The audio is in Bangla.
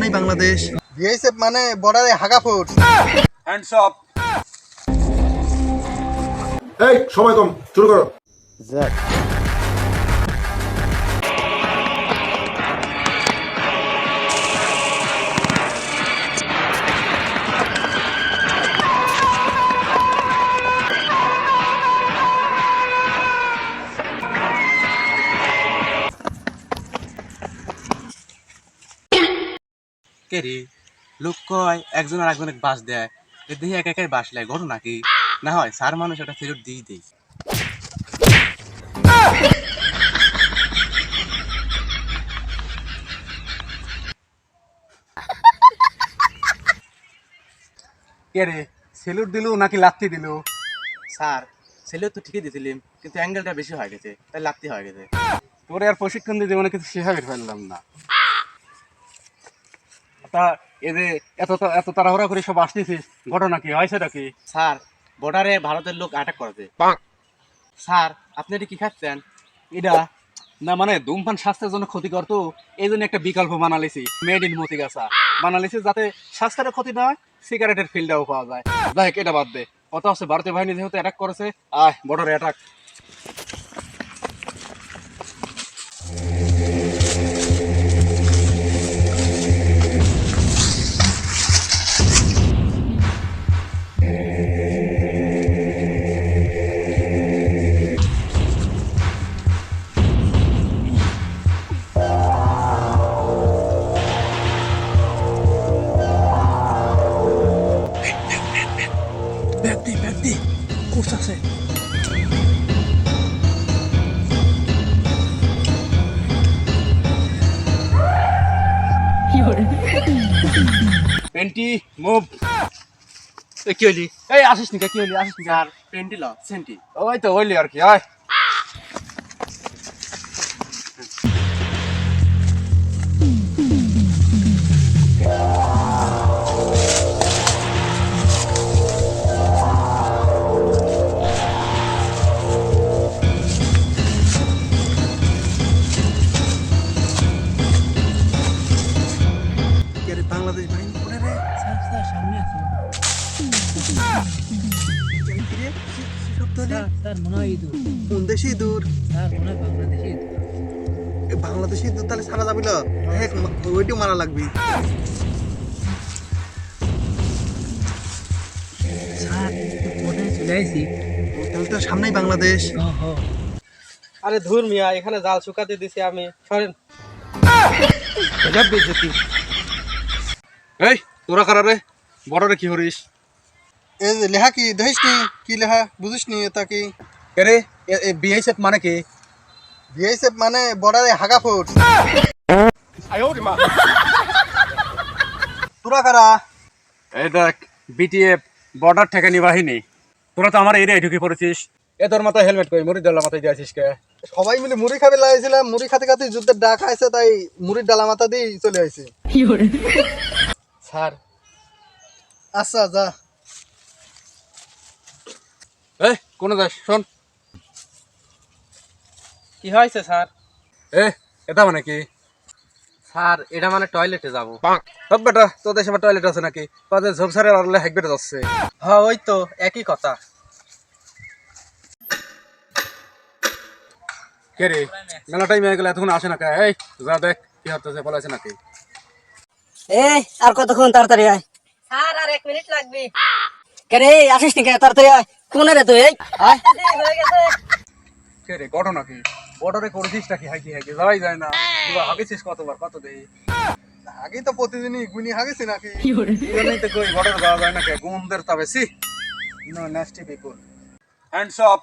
সামনেই বাংলাদেশ। বিএসএফ মানে বর্ডারে হাগা ফোর্স। Hands up. এই সময় কম, শুরু করো। কে রে লোক কয় একজন আর একজনের বাস দেয়, দেখি এক একাই বাস লাই ঘটনা কি না হয় স্যার মানুষ একটা ফেরত দিয়ে দেই। কে রে সেলুট দিলু নাকি লাত্তি দিলু? স্যার সেলুট তো ঠিকই দিছিলাম, কিন্তু অ্যাঙ্গেলটা বেশি হয়ে গেছে তাই লাত্তি হয়ে গেছে। তোরে আর প্রশিক্ষণ দিতে মানে কিছু শেখাবে ফেললাম না। তা এদের এত তাড়াহুড়া করে সব আসতেছিস, ঘটনা কি হয়েছে নাকি? স্যার বর্ডারে ভারতের লোক অ্যাটাক করেছে। স্যার আপনি এটা কি খাচ্ছেন? এটা না মানে ধূমপান স্বাস্থ্যের জন্য ক্ষতিকর, তো এই জন্য একটা বিকল্প বানালিছি, মেড ইন মতিগাছা বানালিছি, যাতে স্বাস্থ্যের ক্ষতি না হয়, সিগারেটের ফিল্ডটাও পাওয়া যায়। যাই এটা বাদ দে, কথা হচ্ছে ভারতীয় বাহিনী যেহেতু অ্যাটাক করেছে, আয় বর্ডারে অ্যাটাক। ব্যক্তি কোর্স আছে। পেন্টি মুভ। কি হইলি? এই আসিস নি কি হইলি? আসিস নি আর পেন্টি ল সেন্টি ওই তো হইলি আর কি। আয় বাংলাদেশ বাহিনী কোনে রে? সামনে আছে স্যার, মনে হয় ইঁদুর। কোন দেশে দূর? স্যার মনে হয় বাংলাদেশে ইঁদুর। বাংলাদেশে দূর তাহলে সারা যাবি না, ওইটাও মারা লাগবি। স্যার কোথায় চলে আসি? তাহলে তো সামনেই বাংলাদেশ। আরে ধুর মিয়া, এখানে জাল শুকাতে দিছি আমি, সরেন। এই তোরা কারা রে? বর্ডারে কি করিস? এই যে লেখা কি দেখিস নি? কি লেখা বুঝিস নি? এটা কি কে রে? বিএসএফ মানে কি? বিএসএফ মানে বর্ডারে হাগা ফোর্স। তোরা কারা? এই দেখ বিটিএফ বর্ডার ঠেকানি বাহিনী। তোরা তো আমার এরিয়ায় ঢুকে পড়েছিস। এ তোর মাথায় হেলমেট কই? মুড়ি ডালা মাথায় দিয়ে আছিস কে? সবাই মিলে মুড়ি খাবে লাগিয়েছিলাম, মুড়ি খাতে খাতে যুদ্ধের ডাক আছে, তাই মুড়ির ডালা মাথা দিয়ে চলে আসি। স্যার আচ্ছা যা। এই কোন যাস? শোন, কি হয়েছে স্যার? এটা মানে কি? স্যার এটা মানে টয়লেটে যাবো। সব বেটা তোদের সবার টয়লেট আছে নাকি? তোদের ঝোপসারের আড়লে হাইক বেটা যাচ্ছে। হ্যাঁ ওই তো একই কথা। কে রে মেলা টাইম হয়ে গেল এতক্ষণ আসে না কে? এই যা দেখ কি হচ্ছে, বলাছে নাকি? এই আর কতক্ষণ, তাড়াতাড়ি আয়। স্যার আর 1 মিনিট লাগবে। কে রে আসিস নি কে? তাড়াতাড়ি আয়। কোনে রে তুই? এই আয়। হয়ে গেছে। কে রে ঘটনা কি? বর্ডারে করেছিস নাকি? হাইকি যাওয়াই যায় না। তুই হাগেছিস কতবার, কত দেই? আগে তো প্রতিদিনই গুনি হাগেছি নাকি? এই জন্যই তো কই বর্ডারে যাওয়া যায় না কে? গুমদের তবে see no nasty people. Hands up.